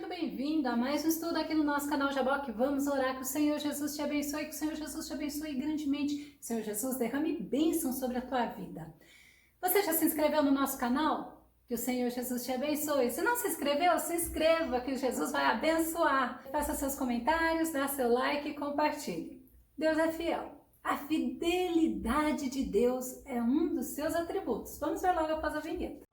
muito bem-vindo a mais um estudo aqui no nosso canal Jaboque. Vamos orar que o Senhor Jesus te abençoe, que o Senhor Jesus te abençoe grandemente. Que o Senhor Jesus derrame bênção sobre a tua vida. Você já se inscreveu no nosso canal? Que o Senhor Jesus te abençoe. Se não se inscreveu, se inscreva, que Jesus vai abençoar. Faça seus comentários, dá seu like e compartilhe. Deus é fiel. A fidelidade de Deus é um dos seus atributos. Vamos ver logo após a vinheta.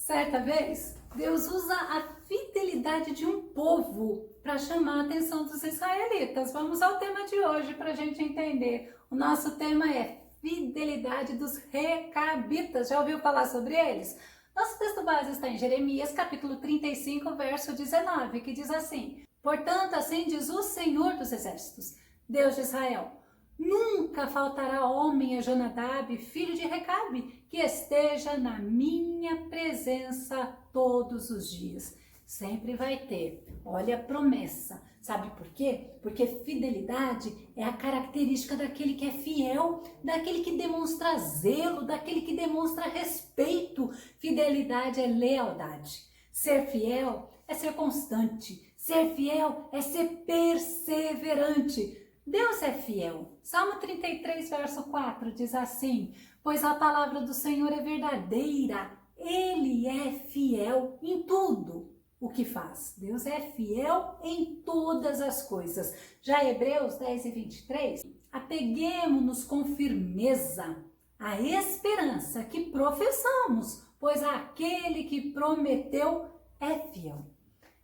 Certa vez, Deus usa a fidelidade de um povo para chamar a atenção dos israelitas. Vamos ao tema de hoje para a gente entender. O nosso tema é fidelidade dos recabitas. Já ouviu falar sobre eles? Nosso texto base está em Jeremias, capítulo 35, verso 19, que diz assim: Portanto, assim diz o Senhor dos Exércitos, Deus de Israel: Nunca faltará homem a Jonadab, filho de Recabe, que esteja na minha presença todos os dias. Sempre vai ter. Olha a promessa. Sabe por quê? Porque fidelidade é a característica daquele que é fiel, daquele que demonstra zelo, daquele que demonstra respeito. Fidelidade é lealdade. Ser fiel é ser constante. Ser fiel é ser perseverante. Deus é fiel. Salmo 33, verso 4 diz assim: Pois a palavra do Senhor é verdadeira, Ele é fiel em tudo o que faz. Deus é fiel em todas as coisas. Já Hebreus 10 e 23, apeguemo-nos com firmeza à esperança que professamos, pois aquele que prometeu é fiel.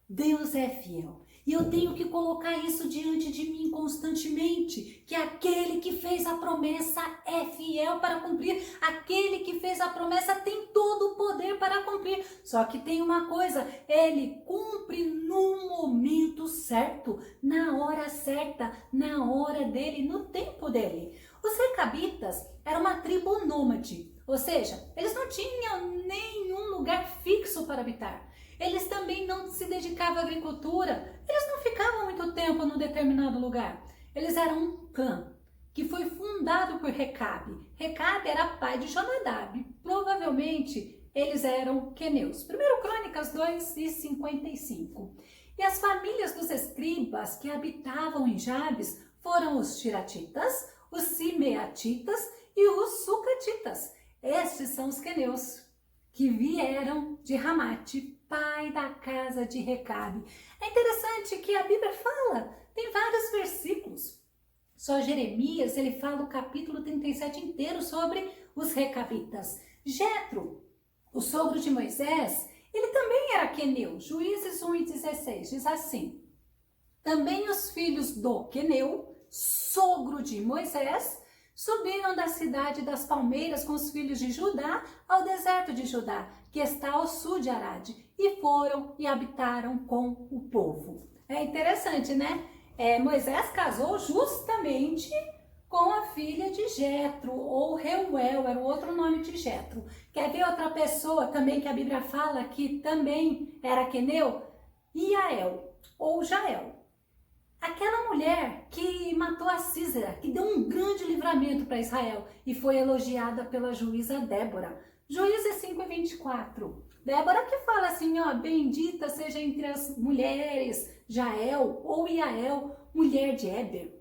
Deus é fiel. E eu tenho que colocar isso diante de mim constantemente, que aquele que fez a promessa é fiel para cumprir, aquele que fez a promessa tem todo o poder para cumprir. Só que tem uma coisa, ele cumpre no momento certo, na hora certa, na hora dele, no tempo dele. Os recabitas eram uma tribo nômade, ou seja, eles não tinham nenhum lugar fixo para habitar. Eles também não se dedicavam à agricultura, eles não ficavam muito tempo num determinado lugar. Eles eram um clã que foi fundado por Recabe. Recabe era pai de Jonadab. Provavelmente eles eram queneus. 1 Crônicas 2 e 55. E as famílias dos escribas que habitavam em Jabes foram os tiratitas, os simeatitas e os sucatitas. Estes são os queneus que vieram de Ramate, pai da casa de Recabe. É interessante que a Bíblia fala, tem vários versículos. Só Jeremias, ele fala o capítulo 37 inteiro sobre os recabitas. Jetro, o sogro de Moisés, ele também era queneu. Juízes 1 e 16 diz assim: Também os filhos do queneu, sogro de Moisés, subiram da cidade das palmeiras com os filhos de Judá ao deserto de Judá, que está ao sul de Arade, e foram e habitaram com o povo. É interessante, né? Moisés casou justamente com a filha de Jetro, ou Reuel, era o outro nome de Jetro. Quer ver outra pessoa também que a Bíblia fala que também era queneu? Iael, ou Jael. Aquela mulher que matou a Sísera, que deu um grande livramento para Israel e foi elogiada pela juíza Débora. Juízes 5 e 24. Débora que fala assim, ó, bendita seja entre as mulheres Jael ou Iael, mulher de Éber.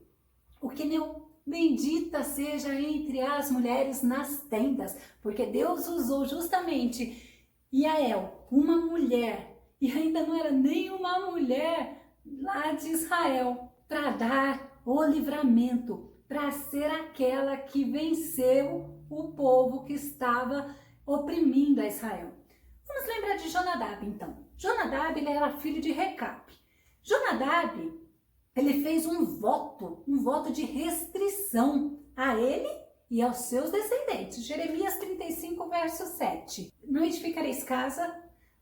O queneu, bendita seja entre as mulheres nas tendas, porque Deus usou justamente Iael, uma mulher, e ainda não era nenhuma mulher lá de Israel, para dar o livramento, para ser aquela que venceu o povo que estava oprimindo a Israel. Vamos lembrar de Jonadab, então. Jonadab, ele era filho de Recabe. Jonadab, ele fez um voto de restrição a ele e aos seus descendentes. Jeremias 35, verso 7. Não edificareis casa,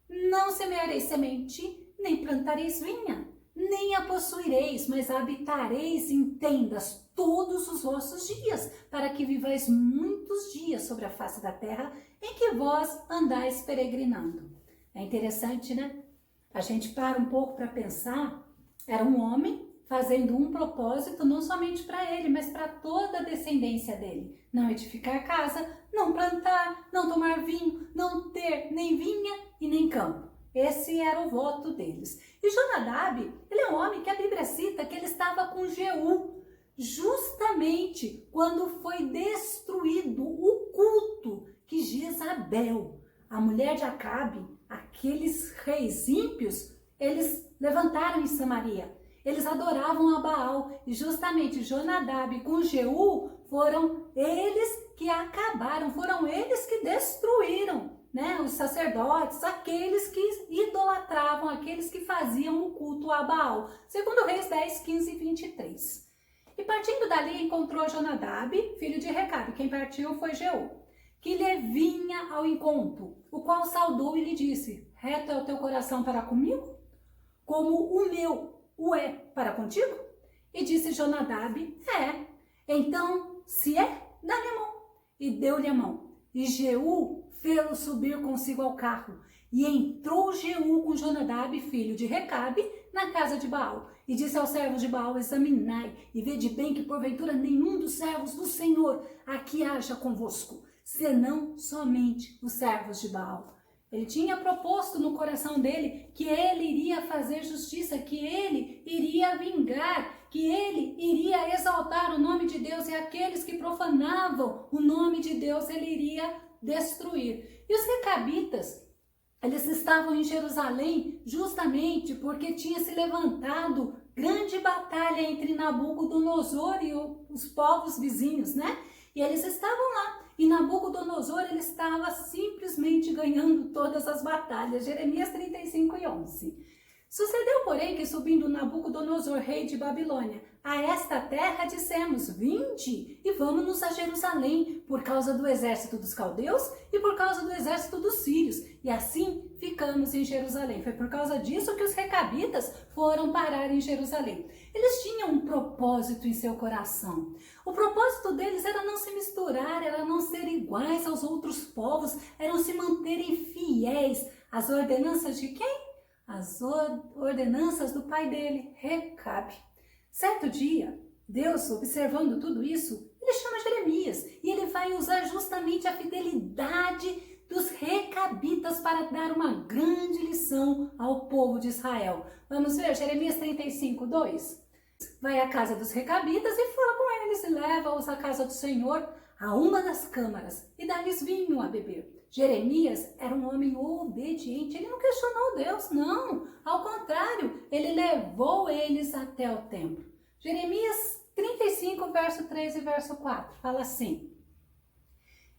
não semeareis semente, nem plantareis vinha, nem a possuireis, mas habitareis em tendas todos os vossos dias, para que vivais muitos dias sobre a face da terra em que vós andais peregrinando. É interessante, né? A gente para um pouco para pensar. Era um homem fazendo um propósito não somente para ele, mas para toda a descendência dele. Não edificar casa, não plantar, não tomar vinho, não ter nem vinha e nem campo. Esse era o voto deles. E Jonadab, ele é um homem que a Bíblia cita que ele estava com Jeú, justamente quando foi destruído o culto que Jezabel, a mulher de Acabe, aqueles reis ímpios, eles levantaram em Samaria. Eles adoravam a Baal e justamente Jonadab com Jeú foram eles que acabaram, foram eles que destruíram, né, os sacerdotes, aqueles que idolatravam, aqueles que faziam o culto a Baal. Segundo Reis 10, 15 e 23. E partindo dali encontrou Jonadab, filho de Recabe. Quem partiu foi Jeú, que lhe vinha ao encontro, o qual saudou e lhe disse: reto é o teu coração para comigo, como o meu o é para contigo? E disse Jonadab: é. Então, se é, dá-me a mão. E deu-lhe a mão. E Jeú fê-lo subir consigo ao carro. E entrou Jeú com Jonadab, filho de Recabe, na casa de Baal. E disse aos servos de Baal: examinai, e vede bem que porventura nenhum dos servos do Senhor aqui haja convosco, senão somente os servos de Baal. Ele tinha proposto no coração dele que ele iria fazer justiça, que ele iria vingar, que ele iria exaltar o nome de Deus e aqueles que profanavam o nome de Deus ele iria destruir. E os recabitas, eles estavam em Jerusalém justamente porque tinha se levantado grande batalha entre Nabucodonosor e os povos vizinhos, né? E eles estavam lá. E Nabucodonosor, ele estava simplesmente ganhando todas as batalhas. Jeremias 35 e 11. Sucedeu, porém, que subindo Nabucodonosor, rei de Babilônia, a esta terra dissemos: vinde e vamos-nos a Jerusalém, por causa do exército dos caldeus e por causa do exército dos sírios. E assim ficamos em Jerusalém. Foi por causa disso que os recabitas foram parar em Jerusalém. Eles tinham um propósito em seu coração. O propósito deles era não se misturar, era não ser iguais aos outros povos, era se manterem fiéis às ordenanças de quem? As ordenanças do pai dele, Recabe. Certo dia, Deus, observando tudo isso, ele chama Jeremias e ele vai usar justamente a fidelidade dos recabitas para dar uma grande lição ao povo de Israel. Vamos ver Jeremias 35, 2. Vai à casa dos recabitas e fala com eles e leva-os à casa do Senhor, a uma das câmaras, e dá-lhes vinho a beber. Jeremias era um homem obediente, ele não questionou Deus, não. Ao contrário, ele levou eles até o templo. Jeremias 35, verso 3 e verso 4, fala assim: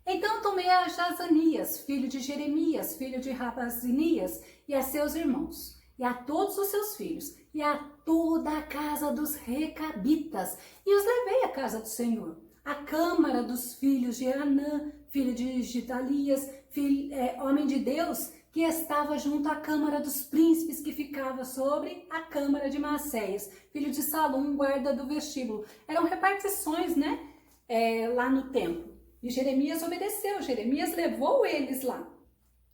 então tomei a Jazanias, filho de Jeremias, filho de Rabazinias, e a seus irmãos, e a todos os seus filhos, e a toda a casa dos recabitas, e os levei à casa do Senhor, a câmara dos filhos de Anã, filho de Gidalias, homem de Deus, que estava junto à câmara dos príncipes, que ficava sobre a câmara de Maacéias, filho de Salum, guarda do vestíbulo. Eram repartições, né, lá no templo. E Jeremias obedeceu, Jeremias levou eles lá.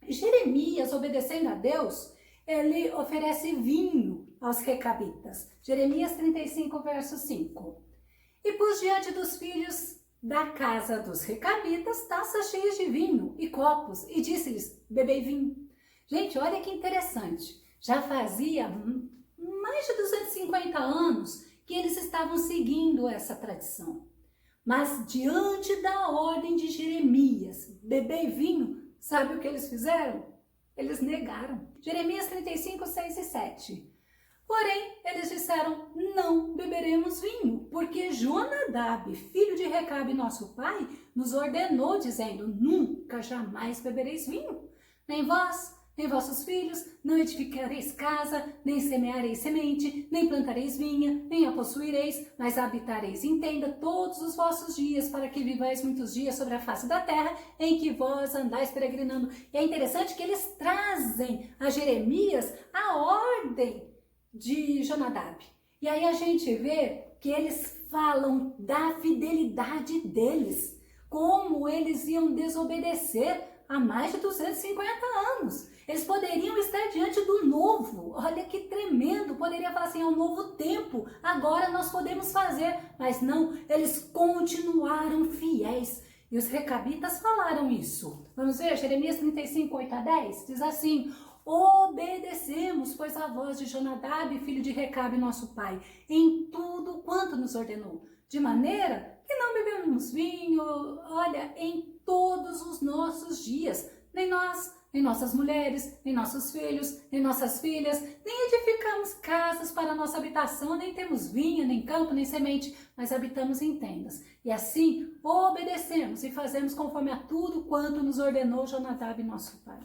E Jeremias, obedecendo a Deus, ele oferece vinho aos recabitas. Jeremias 35, verso 5. E pus diante dos filhos da casa dos recabitas taças cheias de vinho e copos, e disse-lhes: bebei vinho. Gente, olha que interessante. Já fazia mais de 250 anos que eles estavam seguindo essa tradição. Mas diante da ordem de Jeremias, bebei vinho, sabe o que eles fizeram? Eles negaram. Jeremias 35, 6 e 7. Porém, eles disseram: não beberemos vinho, porque Jonadab, filho de Recabe, nosso pai, nos ordenou, dizendo: nunca jamais bebereis vinho. Nem vós, nem vossos filhos, não edificareis casa, nem semeareis semente, nem plantareis vinha, nem a possuireis, mas habitareis em tenda todos os vossos dias, para que vivais muitos dias sobre a face da terra, em que vós andais peregrinando. E é interessante que eles trazem a Jeremias a ordem de Jonadab. E aí a gente vê que eles falam da fidelidade deles, como eles iam desobedecer há mais de 250 anos. Eles poderiam estar diante do novo. Olha que tremendo. Poderia falar assim, é um novo tempo. Agora nós podemos fazer. Mas não, eles continuaram fiéis. E os recabitas falaram isso. Vamos ver, Jeremias 35, 8 a 10. Diz assim: obedecemos, pois, a voz de Jonadab, filho de Recabe, nosso pai, em tudo quanto nos ordenou. De maneira que não bebemos vinho, olha, em todos os nossos dias. Nem nós, nem nossas mulheres, nem nossos filhos, nem nossas filhas, nem edificamos casas para nossa habitação, nem temos vinha, nem campo, nem semente, mas habitamos em tendas. E assim obedecemos e fazemos conforme a tudo quanto nos ordenou Jonadab, nosso pai.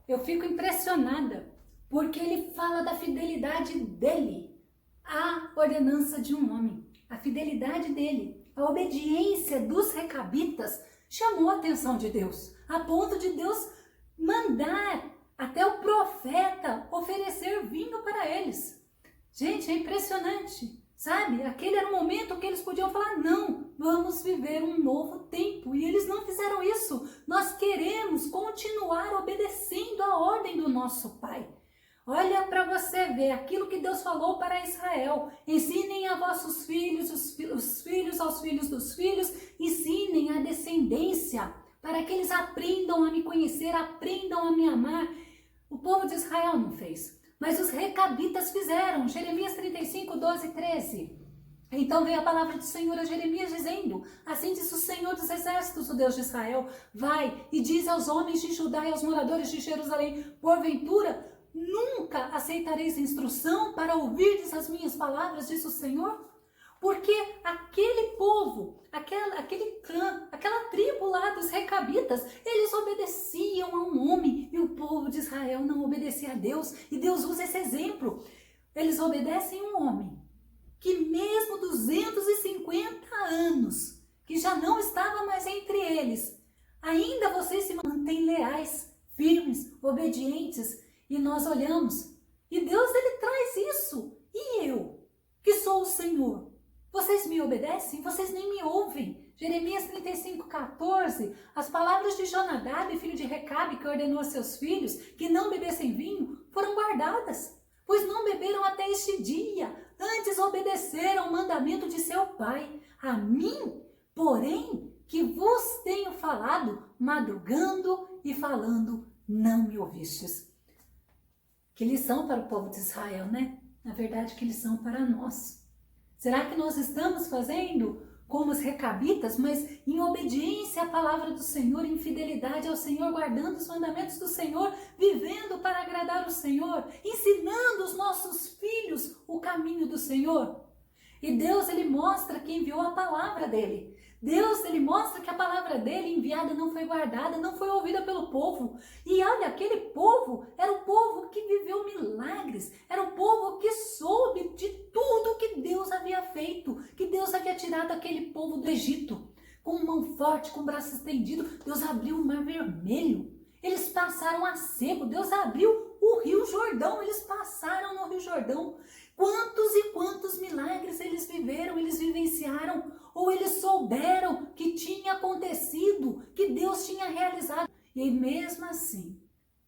Eu fico impressionada, porque ele fala da fidelidade dele à ordenança de um homem. A fidelidade dele, a obediência dos recabitas chamou a atenção de Deus, a ponto de Deus mandar até o profeta oferecer vinho para eles. Gente, é impressionante, sabe? Aquele era o momento que eles podiam falar, não, vamos viver um novo tempo. E eles não fizeram isso. Nós queremos continuar obedecendo a ordem do nosso Pai. Olha para você ver aquilo que Deus falou para Israel. Ensinem a vossos filhos, os filhos aos filhos dos filhos, ensinem a descendência, para que eles aprendam a me conhecer, aprendam a me amar. O povo de Israel não fez, mas os recabitas fizeram. Jeremias 35, 12 e 13. Então veio a palavra do Senhor a Jeremias dizendo: assim diz o Senhor dos exércitos, o Deus de Israel, vai e diz aos homens de Judá e aos moradores de Jerusalém, porventura nunca aceitareis instrução para ouvirdes as minhas palavras, diz o Senhor? Porque aquele povo, aquele clã, aquela tribo lá dos recabitas, eles obedeciam a um homem e o povo de Israel não obedecia a Deus. E Deus usa esse exemplo. Eles obedecem a um homem que mesmo 250 anos, que já não estava mais entre eles, ainda vocês se mantêm leais, firmes, obedientes. E nós olhamos e Deus, ele traz isso. E eu, que sou o Senhor? Vocês me obedecem? Vocês nem me ouvem. Jeremias 35, 14. As palavras de Jonadab, filho de Recabe, que ordenou a seus filhos que não bebessem vinho, foram guardadas, pois não beberam até este dia, antes obedeceram o mandamento de seu pai. A mim, porém, que vos tenho falado, madrugando e falando, não me ouvistes. Que lição para o povo de Israel, né? Na verdade, que lição para nós. Será que nós estamos fazendo como os recabitas, mas em obediência à palavra do Senhor, em fidelidade ao Senhor, guardando os mandamentos do Senhor, vivendo para agradar o Senhor, ensinando os nossos filhos o caminho do Senhor? E Deus, ele mostra que enviou a palavra dele. Deus, ele mostra que a palavra dele enviada não foi guardada, não foi ouvida pelo povo. E olha, aquele povo era o povo que viveu milagres, era o povo que soube de tudo que Deus havia feito, que Deus havia tirado aquele povo do Egito. Com mão forte, com o braço estendido, Deus abriu o mar vermelho. Eles passaram a seco, Deus abriu o rio Jordão, eles passaram no rio Jordão. Quantos e quantos milagres eles viveram, eles vivenciaram, ou eles souberam que tinha acontecido, que Deus tinha realizado. E mesmo assim,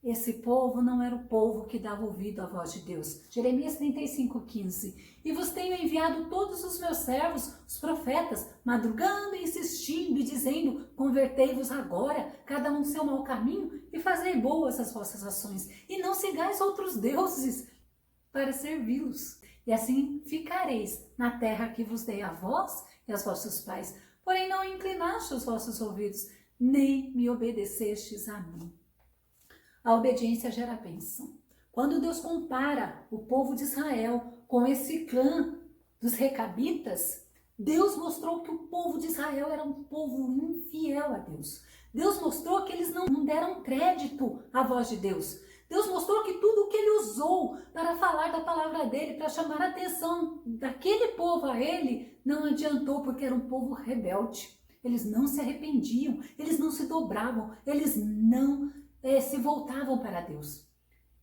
esse povo não era o povo que dava ouvido à voz de Deus. Jeremias 35, 15. E vos tenho enviado todos os meus servos, os profetas, madrugando e insistindo e dizendo, convertei-vos agora, cada um seu mau caminho, e fazei boas as vossas ações, e não sigais outros deuses para servi-los. E assim ficareis na terra que vos dei a vós e aos vossos pais. Porém não inclinaste os vossos ouvidos, nem me obedecestes a mim. A obediência gera bênção. Quando Deus compara o povo de Israel com esse clã dos recabitas, Deus mostrou que o povo de Israel era um povo infiel a Deus. Deus mostrou que eles não deram crédito à voz de Deus. Deus mostrou que tudo o que ele usou para falar da palavra dele, para chamar a atenção daquele povo a ele, não adiantou, porque era um povo rebelde. Eles não se arrependiam, eles não se dobravam, eles não se voltavam para Deus.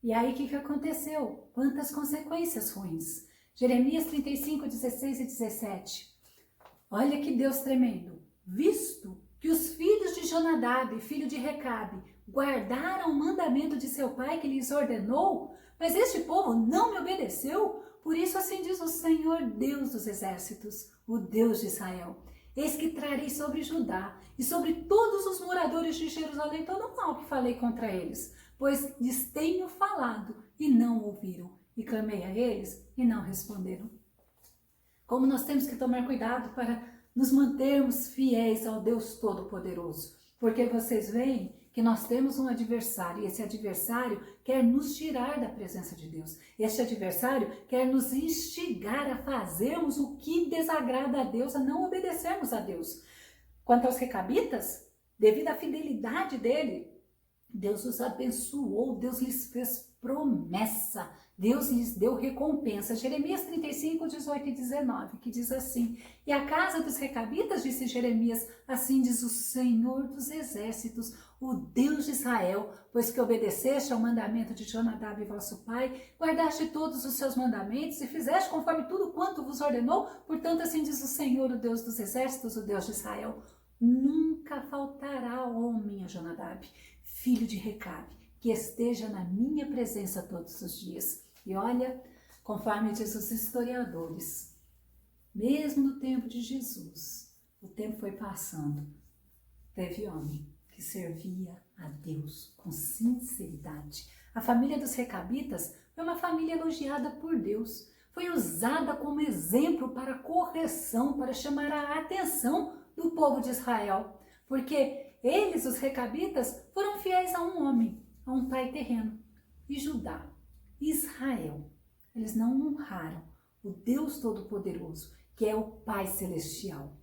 E aí o que aconteceu? Quantas consequências ruins. Jeremias 35, 16 e 17. Olha que Deus tremendo. Visto que os filhos de Jonadab, filho de Recabe, guardaram o mandamento de seu pai que lhes ordenou, mas este povo não me obedeceu. Por isso assim diz o Senhor Deus dos exércitos, o Deus de Israel. Eis que trarei sobre Judá e sobre todos os moradores de Jerusalém todo o mal que falei contra eles, pois lhes tenho falado e não ouviram, e clamei a eles e não responderam. Como nós temos que tomar cuidado para nos mantermos fiéis ao Deus Todo-Poderoso, porque vocês veem que nós temos um adversário, e esse adversário quer nos tirar da presença de Deus. Este adversário quer nos instigar a fazermos o que desagrada a Deus, a não obedecermos a Deus. Quanto aos recabitas, devido à fidelidade dele, Deus os abençoou, Deus lhes fez promessa, Deus lhes deu recompensa. Jeremias 35, 18 e 19, que diz assim: e a casa dos recabitas, disse Jeremias, assim diz o Senhor dos exércitos, o Deus de Israel, pois que obedeceste ao mandamento de Jonadab, vosso pai, guardaste todos os seus mandamentos e fizeste conforme tudo quanto vos ordenou, portanto assim diz o Senhor, o Deus dos exércitos, o Deus de Israel, nunca faltará homem a Jonadab, filho de Recabe, que esteja na minha presença todos os dias. E olha, conforme diz os historiadores, mesmo no tempo de Jesus, o tempo foi passando, teve homem que servia a Deus com sinceridade. A família dos recabitas foi uma família elogiada por Deus, foi usada como exemplo para correção, para chamar a atenção do povo de Israel, porque eles, os recabitas, foram fiéis a um homem, a um pai terreno, e Judá, Israel. Eles não honraram o Deus Todo-Poderoso, que é o Pai Celestial.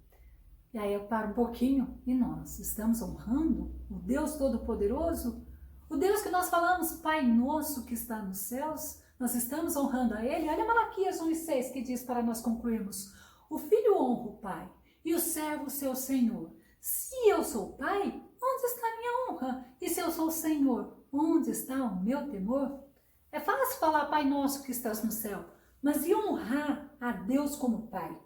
E aí eu paro um pouquinho, e nós estamos honrando o Deus Todo-Poderoso? O Deus que nós falamos, Pai Nosso que está nos céus, nós estamos honrando a Ele? Olha Malaquias 1,6 que diz para nós concluirmos: o filho honra o pai e o servo o seu senhor. Se eu sou pai, onde está a minha honra? E se eu sou Senhor, onde está o meu temor? É fácil falar Pai Nosso que estás no céu, mas e honrar a Deus como Pai?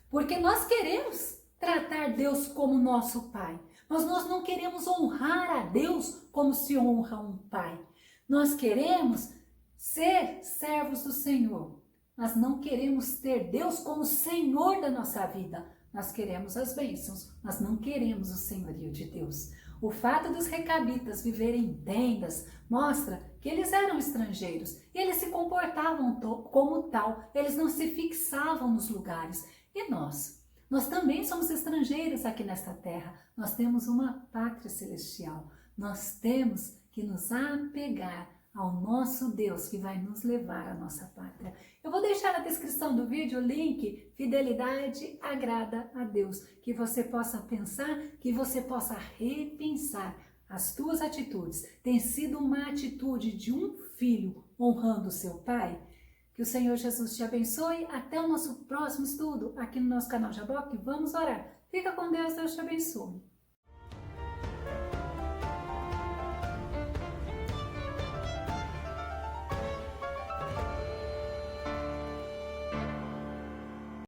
Porque nós queremos tratar Deus como nosso Pai, mas nós não queremos honrar a Deus como se honra um Pai. Nós queremos ser servos do Senhor, mas não queremos ter Deus como Senhor da nossa vida. Nós queremos as bênçãos, mas não queremos o senhorio de Deus. O fato dos recabitas viverem em tendas mostra que eles eram estrangeiros e eles se comportavam como tal, eles não se fixavam nos lugares. E nós também somos estrangeiros aqui nesta terra, nós temos uma pátria celestial, nós temos que nos apegar ao nosso Deus que vai nos levar à nossa pátria. Eu vou deixar na descrição do vídeo o link Fidelidade Agrada a Deus, que você possa pensar, que você possa repensar as tuas atitudes. Tem sido uma atitude de um filho honrando o seu pai? Que o Senhor Jesus te abençoe. Até o nosso próximo estudo aqui no nosso canal Jaboque. Vamos orar. Fica com Deus, Deus te abençoe.